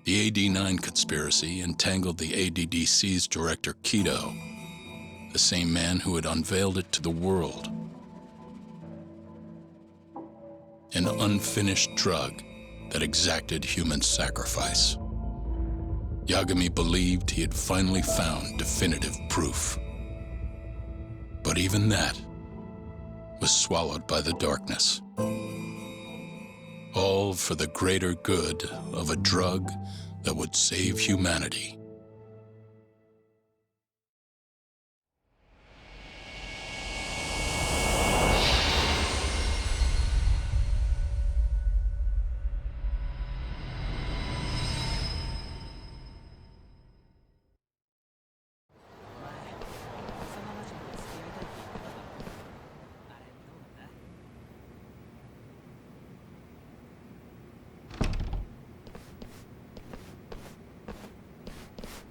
The AD-9 conspiracy entangled the ADDC's director, Keto, the same man who had unveiled it to the world. An unfinished drug that exacted human sacrifice. Yagami believed he had finally found definitive proof. But even that was swallowed by the darkness. All for the greater good of a drug that would save humanity.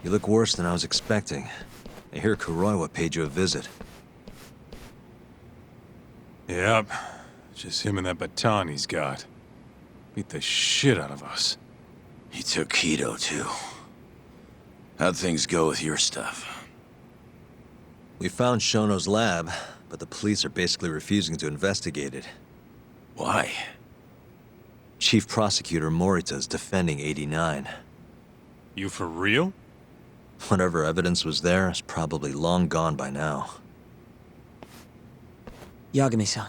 You look worse than I was expecting. I hear Kuroiwa paid you a visit. Yep. Just him and that baton he's got. Beat the shit out of us. He took Keto, too. How'd things go with your stuff? We found Shono's lab, but the police are basically refusing to investigate it. Why? Chief Prosecutor Morita's defending AD-9. You for real? Whatever evidence was there is probably long gone by now. Yagami-san.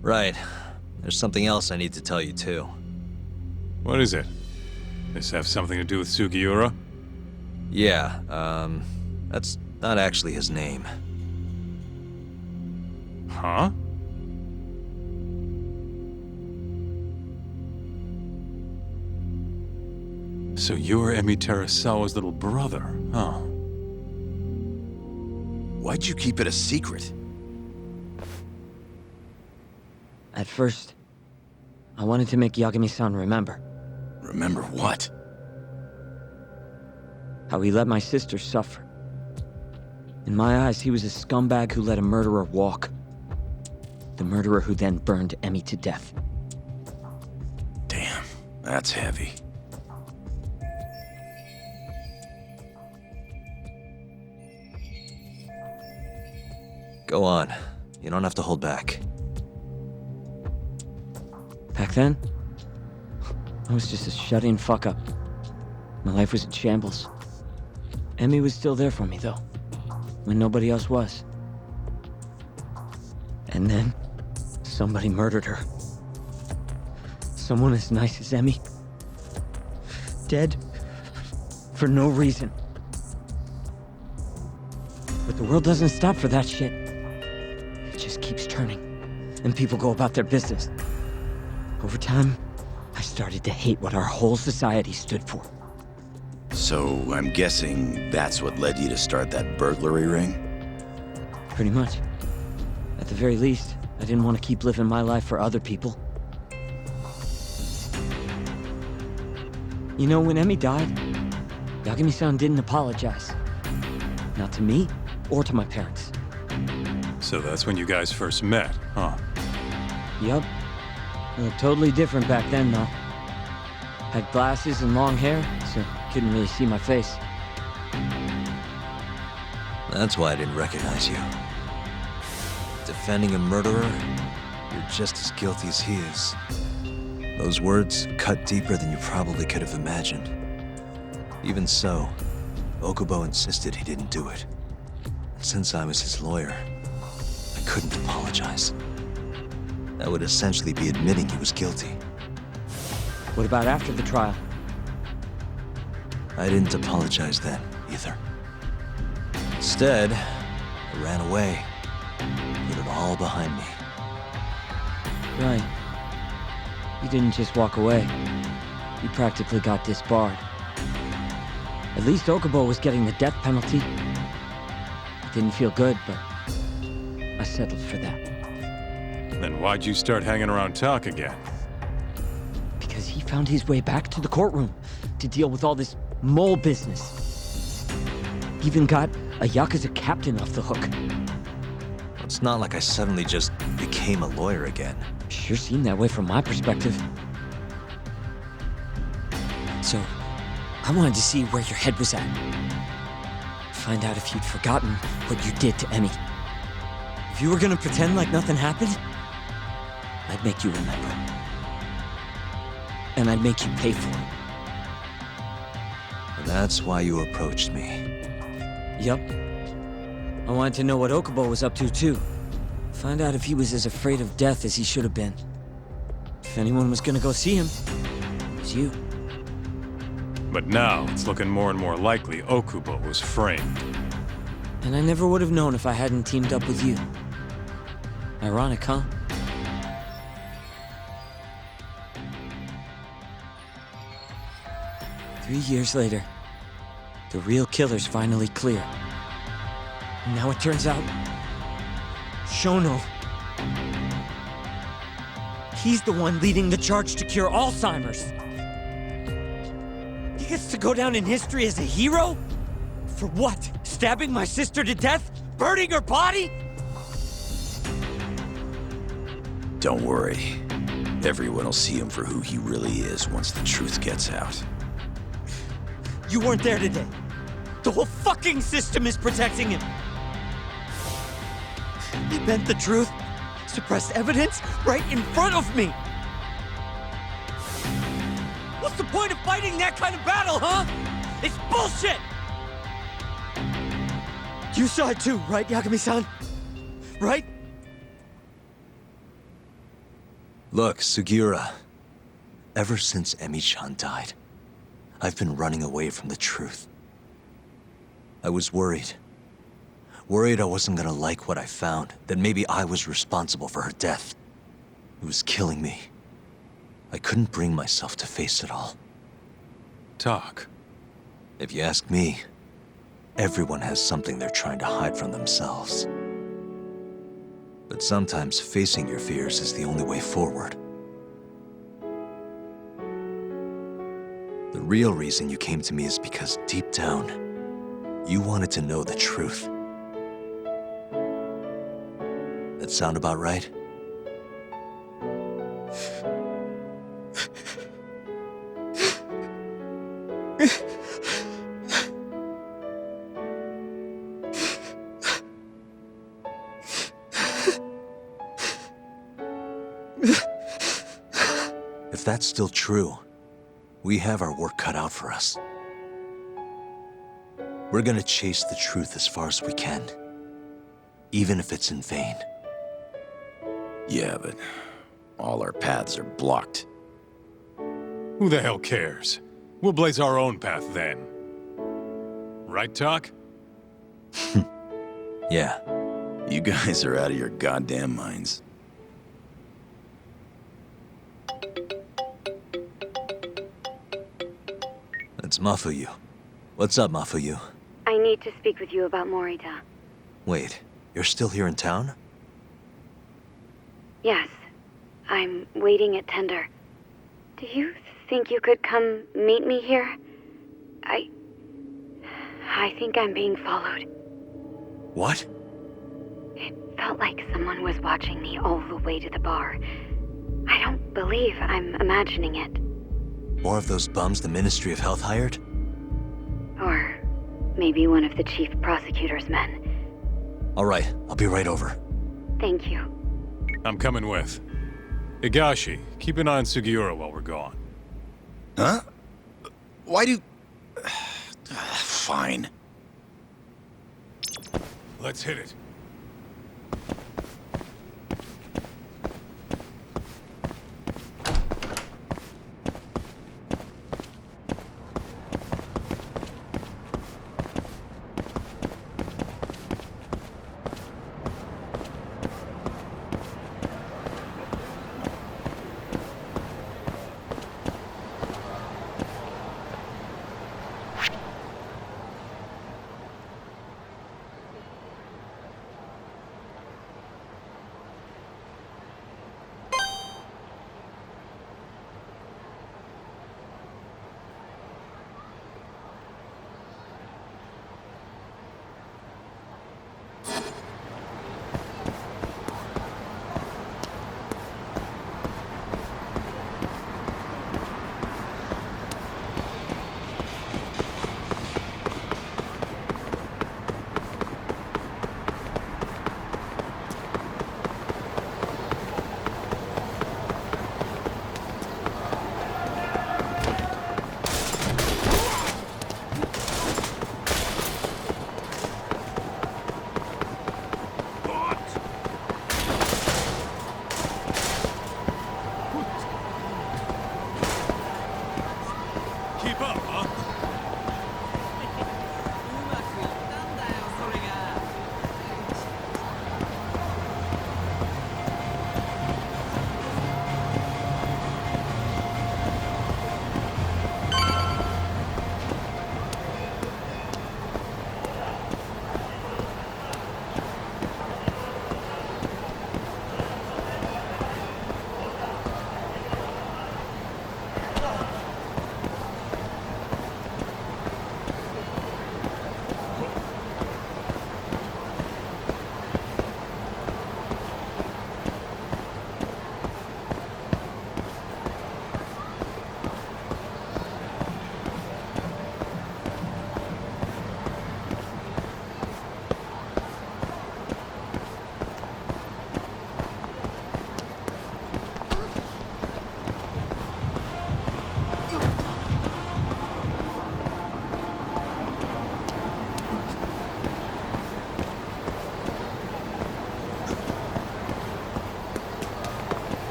Right. There's something else I need to tell you, too. What is it? This have something to do with Sugiura? Yeah, that's not actually his name. Huh? So you're Emi Terasawa's little brother, huh? Why'd you keep it a secret? At first, I wanted to make Yagami-san remember. Remember what? How he let my sister suffer. In my eyes, he was a scumbag who let a murderer walk. The murderer who then burned Emi to death. Damn, that's heavy. Go on. You don't have to hold back. Back then, I was just a shut-in fuck-up. My life was in shambles. Emi was still there for me, though, when nobody else was. And then, somebody murdered her. Someone as nice as Emi. Dead. For no reason. But the world doesn't stop for that shit. It just keeps turning, and people go about their business. Over time, I started to hate what our whole society stood for. So, I'm guessing that's what led you to start that burglary ring? Pretty much. At the very least, I didn't want to keep living my life for other people. You know, when Emi died, Yagami-san didn't apologize. Not to me, or to my parents. So that's when you guys first met, huh? Yup. Looked totally different back then, though. Had glasses and long hair, so couldn't really see my face. That's why I didn't recognize you. Defending a murderer, you're just as guilty as he is. Those words cut deeper than you probably could have imagined. Even so, Okubo insisted he didn't do it. And since I was his lawyer, I couldn't apologize. That would essentially be admitting he was guilty. What about after the trial? I didn't apologize then, either. Instead, I ran away, put it all behind me. Right. You didn't just walk away. You practically got disbarred. At least Okubo was getting the death penalty. It didn't feel good, but I settled for that. Then why'd you start hanging around talk again? Because he found his way back to the courtroom to deal with all this mole business. Even got a Yakuza captain off the hook. It's not like I suddenly just became a lawyer again. Sure seemed that way from my perspective. So, I wanted to see where your head was at. Find out if you'd forgotten what you did to Emmy. If you were gonna pretend like nothing happened, I'd make you remember. And I'd make you pay for it. And that's why you approached me. Yup. I wanted to know what Okubo was up to, too. Find out if he was as afraid of death as he should have been. If anyone was gonna go see him, it was you. But now, it's looking more and more likely Okubo was framed. And I never would have known if I hadn't teamed up with you. Ironic, huh? Three years later, the real killer's finally clear. And now it turns out, Shono, he's the one leading the charge to cure Alzheimer's. He gets to go down in history as a hero? For what? Stabbing my sister to death? Burning her body? Don't worry. Everyone will see him for who he really is once the truth gets out. You weren't there today. The whole fucking system is protecting him. He bent the truth, suppressed evidence right in front of me. What's the point of fighting that kind of battle, huh? It's bullshit! You saw it too, right, Yagami-san? Right? Look, Sugiura. Ever since Emi-chan died, I've been running away from the truth. I was worried. Worried I wasn't gonna like what I found, that maybe I was responsible for her death. It was killing me. I couldn't bring myself to face it all. Talk. If you ask me, everyone has something they're trying to hide from themselves. But sometimes facing your fears is the only way forward. The real reason you came to me is because deep down, you wanted to know the truth. That sound about right? If that's still true, we have our work cut out for us. We're gonna chase the truth as far as we can, even if it's in vain. Yeah, but all our paths are blocked. Who the hell cares? We'll blaze our own path then. Right, Talk? Yeah. You guys are out of your goddamn minds. It's Mafuyu. What's up, Mafuyu? I need to speak with you about Morita. Wait, you're still here in town? Yes. I'm waiting at Tender. Do you think you could come meet me here? I think I'm being followed. What? It felt like someone was watching me all the way to the bar. I don't believe I'm imagining it. More of those bums the Ministry of Health hired? Or maybe one of the chief prosecutor's men. All right, I'll be right over. Thank you. I'm coming with. Higashi, keep an eye on Sugiura while we're gone. Huh? Why do... Fine. Let's hit it.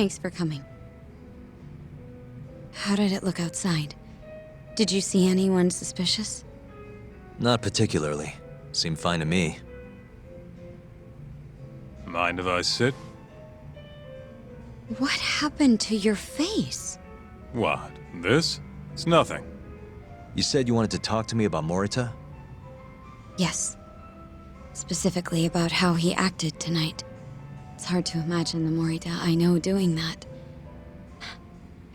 Thanks for coming. How did it look outside? Did you see anyone suspicious? Not particularly. Seemed fine to me. Mind if I sit? What happened to your face? What? This? It's nothing. You said you wanted to talk to me about Morita? Yes. Specifically about how he acted tonight. It's hard to imagine the Morita I know doing that.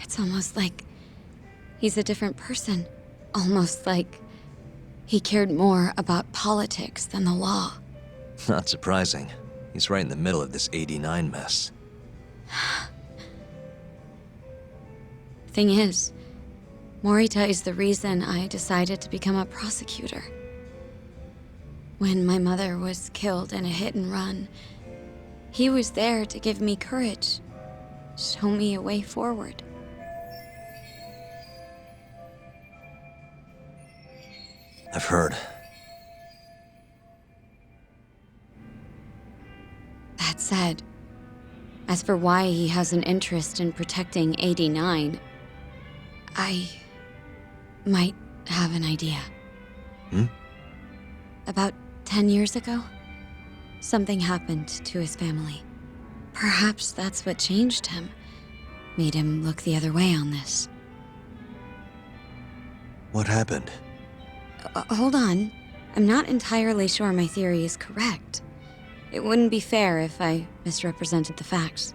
It's almost like he's a different person. Almost like he cared more about politics than the law. Not surprising. He's right in the middle of this 89 mess. Thing is, Morita is the reason I decided to become a prosecutor. When my mother was killed in a hit and run, he was there to give me courage, show me a way forward. I've heard. That said, as for why he has an interest in protecting 89, I might have an idea. About 10 years ago, something happened to his family. Perhaps that's what changed him, made him look the other way on this. What happened? Hold on. I'm not entirely sure my theory is correct. It wouldn't be fair if I misrepresented the facts.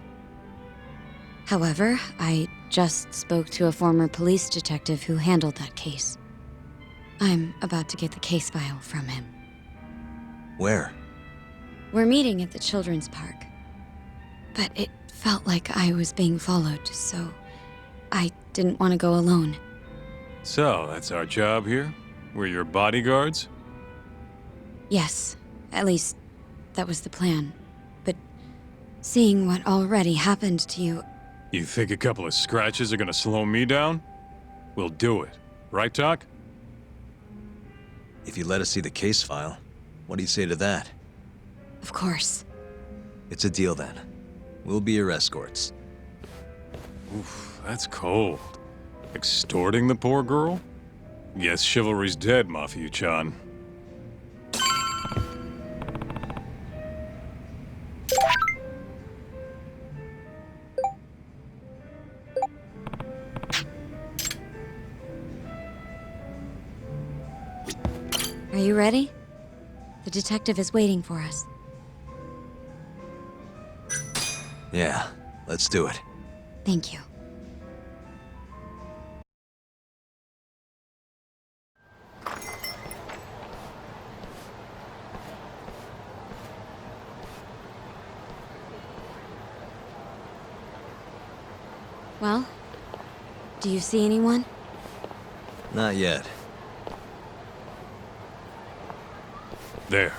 However, I just spoke to a former police detective who handled that case. I'm about to get the case file from him. Where? We're meeting at the children's park. But it felt like I was being followed, so I didn't want to go alone. So, that's our job here? We're your bodyguards? Yes, at least that was the plan. But seeing what already happened to you, You think a couple of scratches are gonna slow me down? We'll do it. Right, Doc? If you let us see the case file, what do you say to that? of course. It's a deal then. We'll be your escorts. Oof, that's cold. Extorting the poor girl? Guess chivalry's dead, Mafia-chan. Are you ready? The detective is waiting for us. Yeah, let's do it. Thank you. Well, do you see anyone? Not yet. There.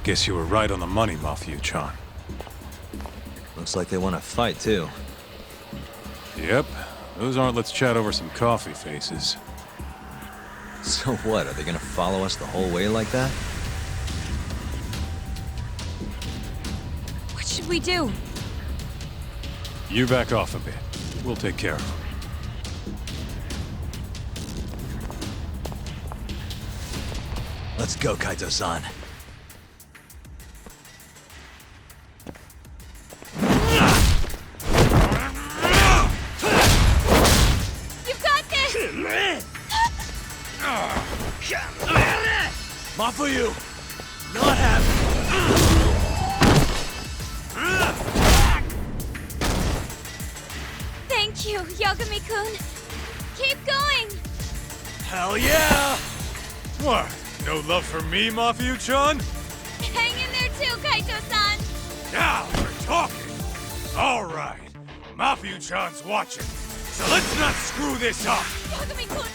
Guess you were right on the money, Mafia-chan. Looks like they want to fight, too. Yep. Those aren't let's chat over some coffee faces. So what, are they gonna follow us the whole way like that? What should we do? You back off a bit. We'll take care of them. Let's go, Kaito-san. You got this! Mafuyu! Not happy! Thank you, Yagami-kun. Keep going! Hell yeah! What? No love for me, Mafia-chan? Hang in there too, Kaito-san! Now we're talking! Alright. Mafia-chan's watching. So let's not screw this up! Yagami-kun!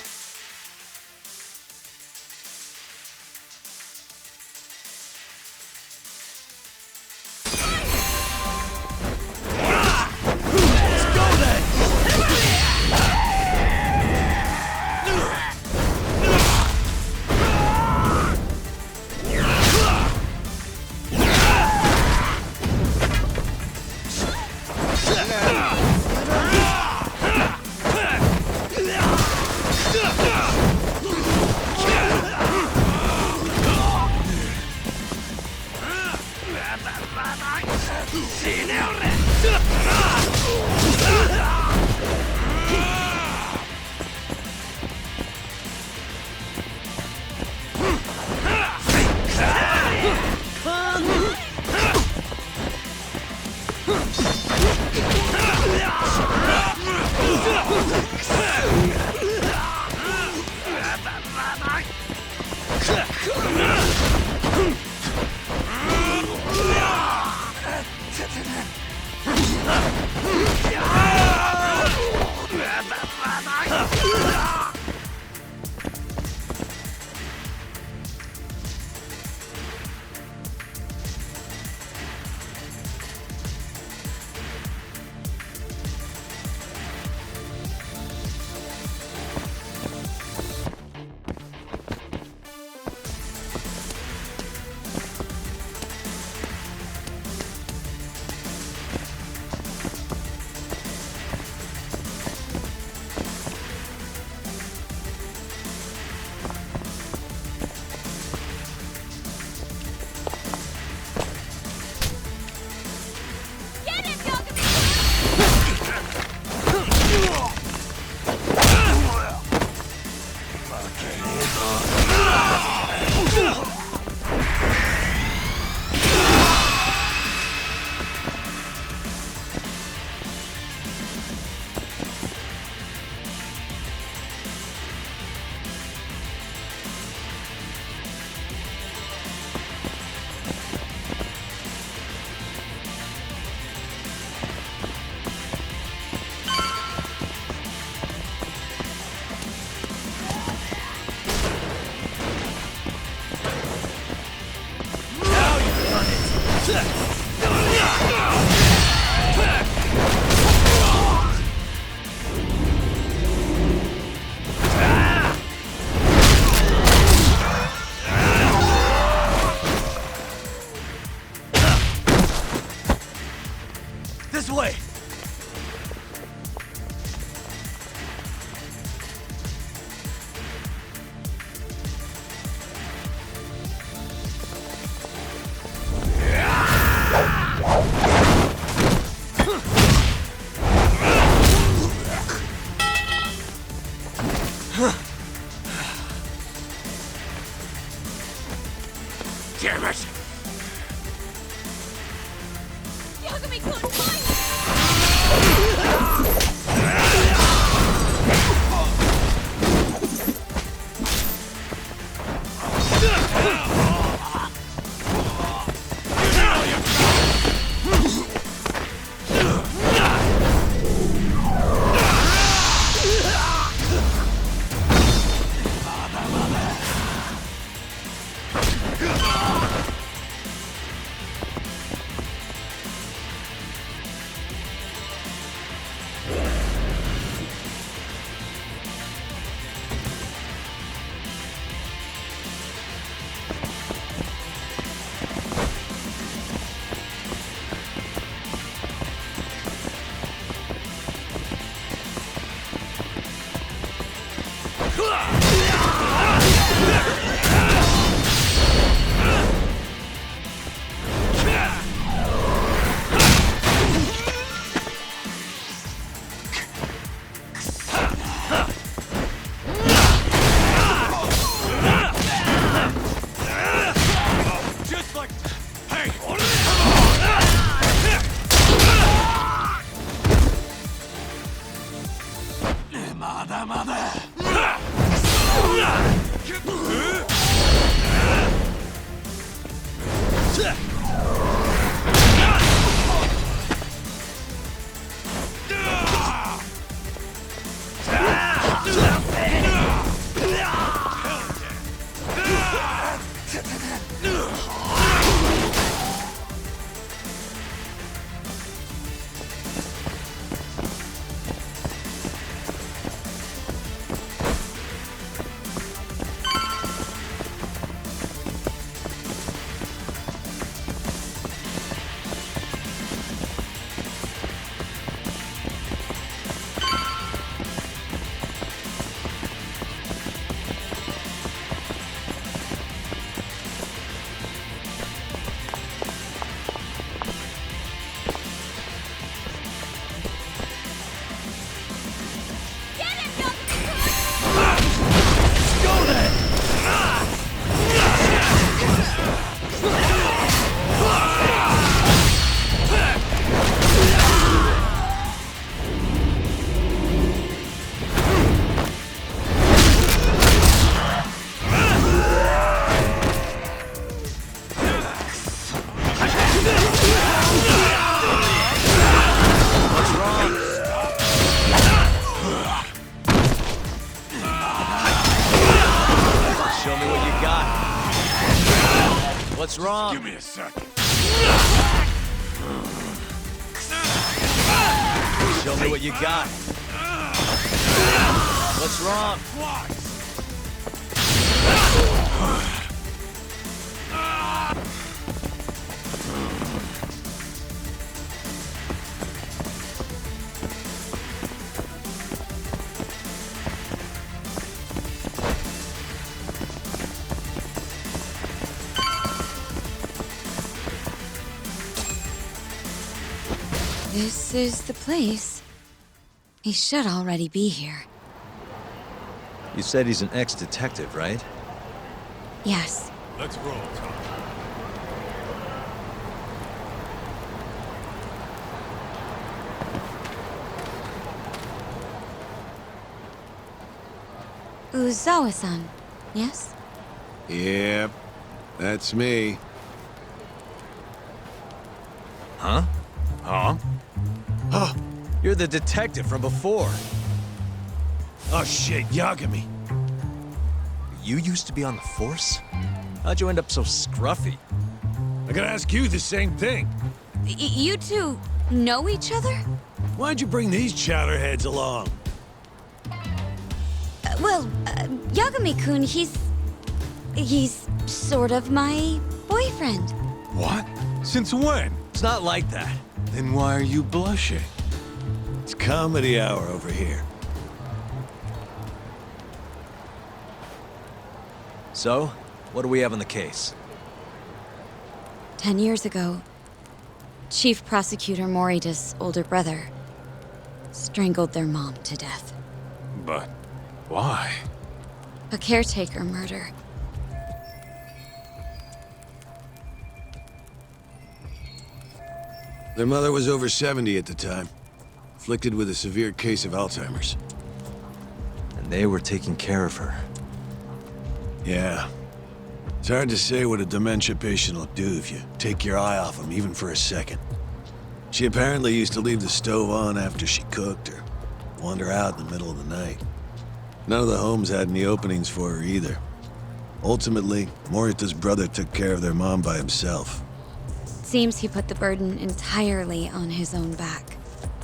This way! Damn it! What's wrong? Give me a second. Show me what you got. What's wrong? This is the place. He should already be here. You said he's an ex-detective, right? Yes. Let's roll, Tom. Uzawa-san, yes? Yep, that's me. Huh? Huh? Oh, you're the detective from before. Oh shit, Yagami. You used to be on the force? How'd you end up so scruffy? I gotta ask you the same thing. You two know each other? Why'd you bring these chowderheads along? Yagami-kun, he's sort of my boyfriend. What? Since when? It's not like that. Then why are you blushing? It's comedy hour over here. So, what do we have on the case? 10 years ago, Chief Prosecutor Morita's older brother strangled their mom to death. But why? A caretaker murder. Their mother was over 70 at the time, afflicted with a severe case of Alzheimer's. And they were taking care of her. Yeah. It's hard to say what a dementia patient will do if you take your eye off them, even for a second. She apparently used to leave the stove on after she cooked or wander out in the middle of the night. None of the homes had any openings for her either. Ultimately, Morita's brother took care of their mom by himself. Seems he put the burden entirely on his own back.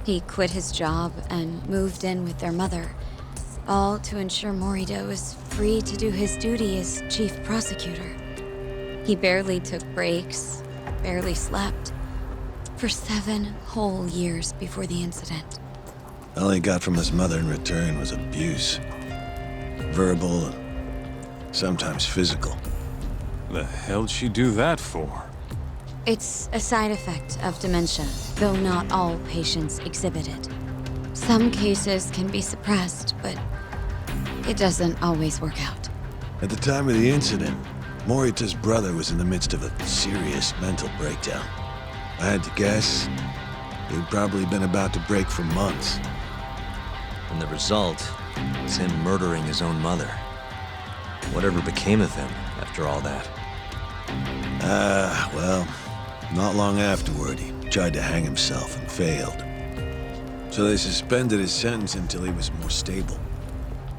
He quit his job and moved in with their mother, all to ensure Morita was free to do his duty as chief prosecutor. He barely took breaks, barely slept, for 7 whole years before the incident. All he got from his mother in return was abuse. Verbal and sometimes physical. The hell'd she do that for? It's a side effect of dementia, though not all patients exhibit it. Some cases can be suppressed, but it doesn't always work out. At the time of the incident, Morita's brother was in the midst of a serious mental breakdown. I had to guess, he'd probably been about to break for months. And the result was him murdering his own mother. Whatever became of him after all that? Well, not long afterward, he tried to hang himself and failed. So they suspended his sentence until he was more stable.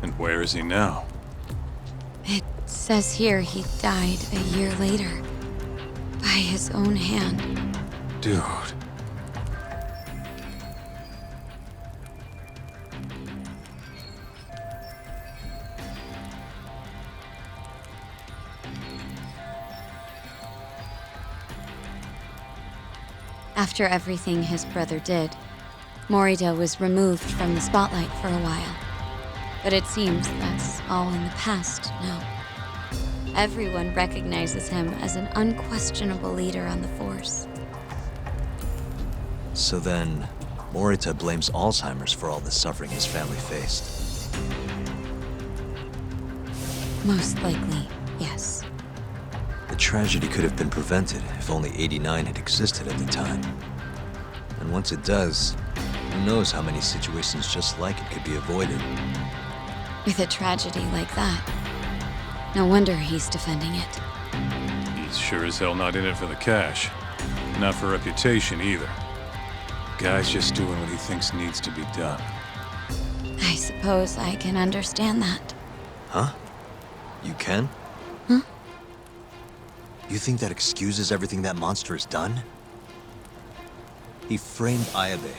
And where is he now? It says here he died a year later, by his own hand. Dude. After everything his brother did, Morita was removed from the spotlight for a while. But it seems that's all in the past now. Everyone recognizes him as an unquestionable leader on the force. So then, Morita blames Alzheimer's for all the suffering his family faced. Most likely, yes. The tragedy could have been prevented if only 89 had existed at the time. And once it does, who knows how many situations just like it could be avoided. With a tragedy like that, no wonder he's defending it. He's sure as hell not in it for the cash. Not for reputation either. Guy's just doing what he thinks needs to be done. I suppose I can understand that. Huh? You can? Huh? You think that excuses everything that monster has done? He framed Ayabe,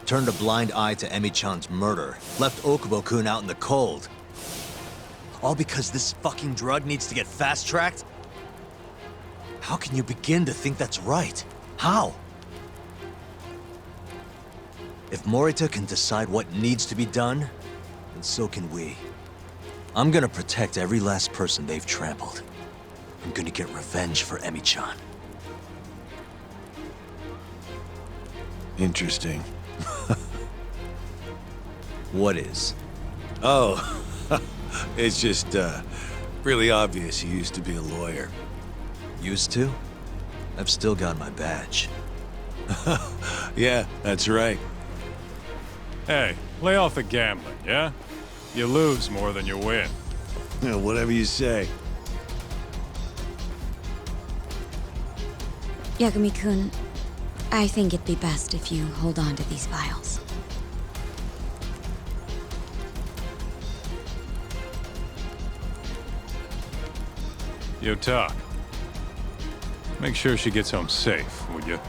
turned a blind eye to Emi-chan's murder, left Okubo-kun out in the cold. All because this fucking drug needs to get fast-tracked? How can you begin to think that's right? How? If Morita can decide what needs to be done, then so can we. I'm gonna protect every last person they've trampled. I'm gonna get revenge for Emi-chan. Interesting. What is? Oh, It's just, really obvious he used to be a lawyer. Used to? I've still got my badge. Yeah, that's right. Hey, lay off the gambling, yeah? You lose more than you win. Yeah, whatever you say. Yagami-kun, I think it'd be best if you hold on to these files. Yota, make sure she gets home safe, would you?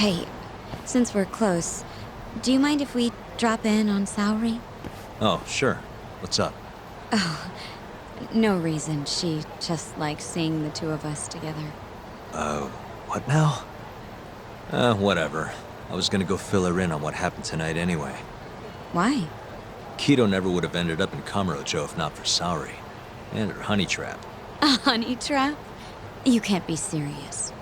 Hey, since we're close, do you mind if we drop in on Saori? Oh, sure. What's up? Oh, no reason. She just likes seeing the two of us together. What now? Whatever. I was gonna go fill her in on what happened tonight anyway. Why? Keto never would have ended up in Kamurocho if not for Saori. And her honey trap. A honey trap? You can't be serious.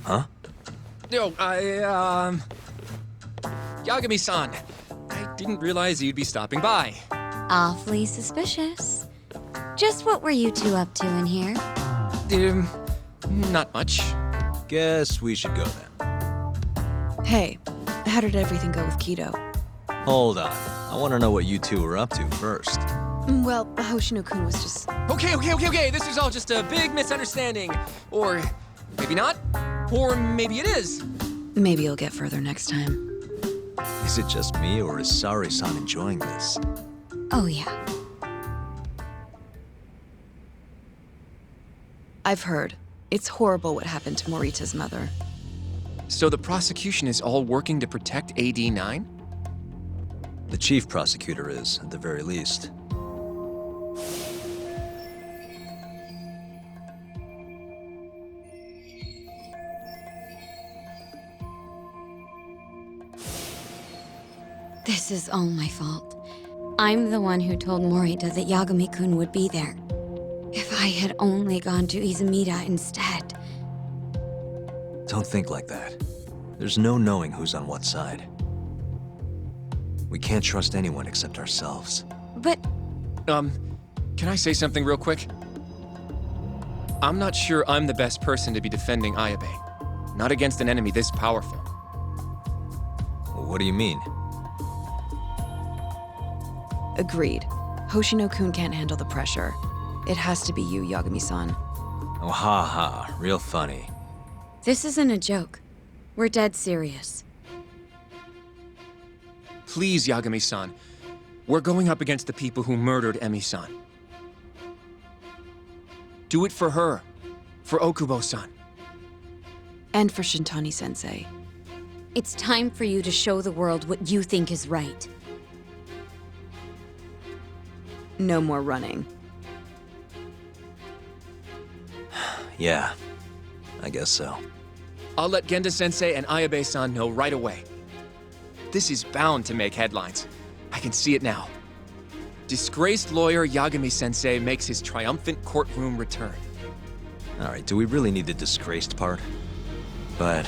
Huh? Yo, Yagami-san, I didn't realize you'd be stopping by. Awfully suspicious. Just what were you two up to in here? Not much. Guess we should go then. Hey, how did everything go with Keto? Hold on. I want to know what you two were up to first. Well, Hoshino-kun was just... Okay. This is all just a big misunderstanding. Or maybe not. Or maybe it is. Maybe you'll get further next time. Is it just me, or is Saori-san enjoying this? Oh, yeah. I've heard. It's horrible what happened to Morita's mother. So the prosecution is all working to protect AD-9? The chief prosecutor is, at the very least. This is all my fault. I'm the one who told Morita that Yagami-kun would be there. If I had only gone to Izumida instead. Don't think like that. There's no knowing who's on what side. We can't trust anyone except ourselves. But Can I say something real quick? I'm not sure I'm the best person to be defending Ayabe. Not against an enemy this powerful. What do you mean? Agreed. Hoshino-kun can't handle the pressure. It has to be you, Yagami-san. Oh, ha ha. Real funny. this isn't a joke. We're dead serious. Please, Yagami-san. We're going up against the people who murdered Emi-san. Do it for her. For Okubo-san. And for Shintani-sensei. It's time for you to show the world what you think is right. No more running. Yeah, I guess so. I'll let Genda-sensei and Ayabe-san know right away. This is bound to make headlines. I can see it now. Disgraced lawyer Yagami-sensei makes his triumphant courtroom return. Alright, do we really need the disgraced part? But,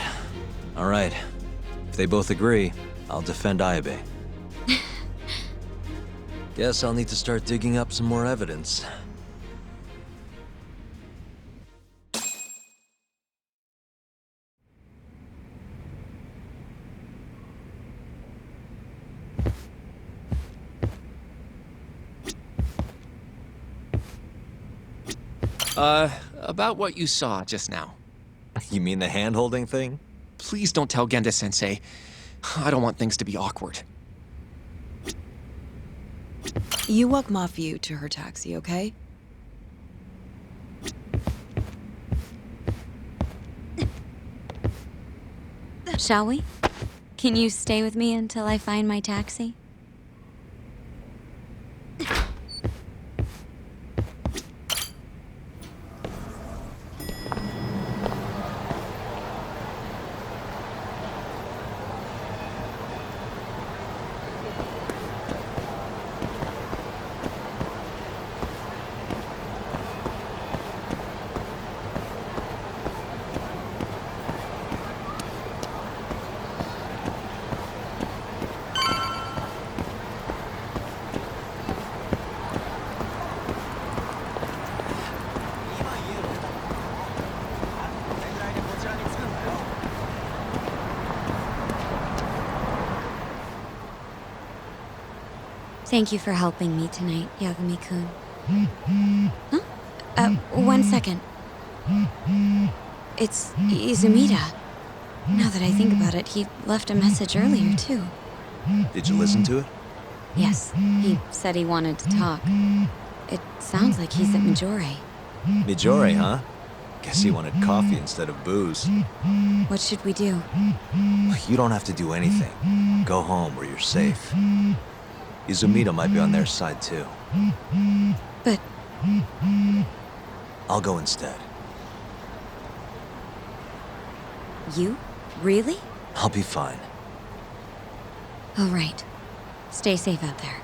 alright. If they both agree, I'll defend Ayabe. Guess I'll need to start digging up some more evidence. About what you saw just now. You mean the hand-holding thing? Please don't tell Genda-sensei. I don't want things to be awkward. You walk Mafiu to her taxi, okay? Shall we? Can you stay with me until I find my taxi? Thank you for helping me tonight, Yagami-kun. Huh? 1 second. It's Izumida. Now that I think about it, he left a message earlier, too. Did you listen to it? Yes, he said he wanted to talk. It sounds like he's at Majore. Mijori, huh? Guess he wanted coffee instead of booze. What should we do? You don't have to do anything. Go home where you're safe. Izumida might be on their side too. But I'll go instead. you? Really? I'll be fine. All right. Stay safe out there.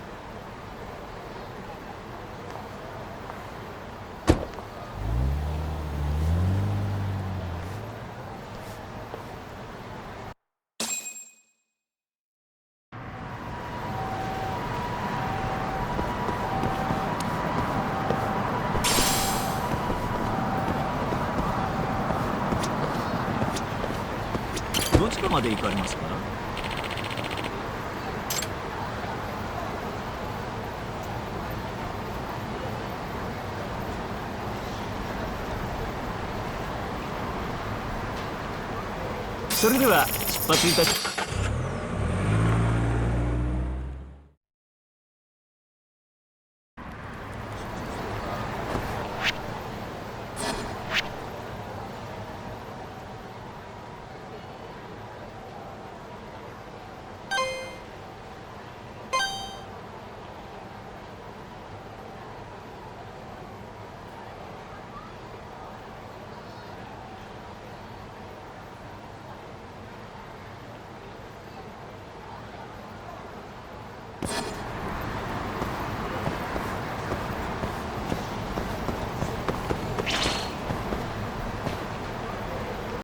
it.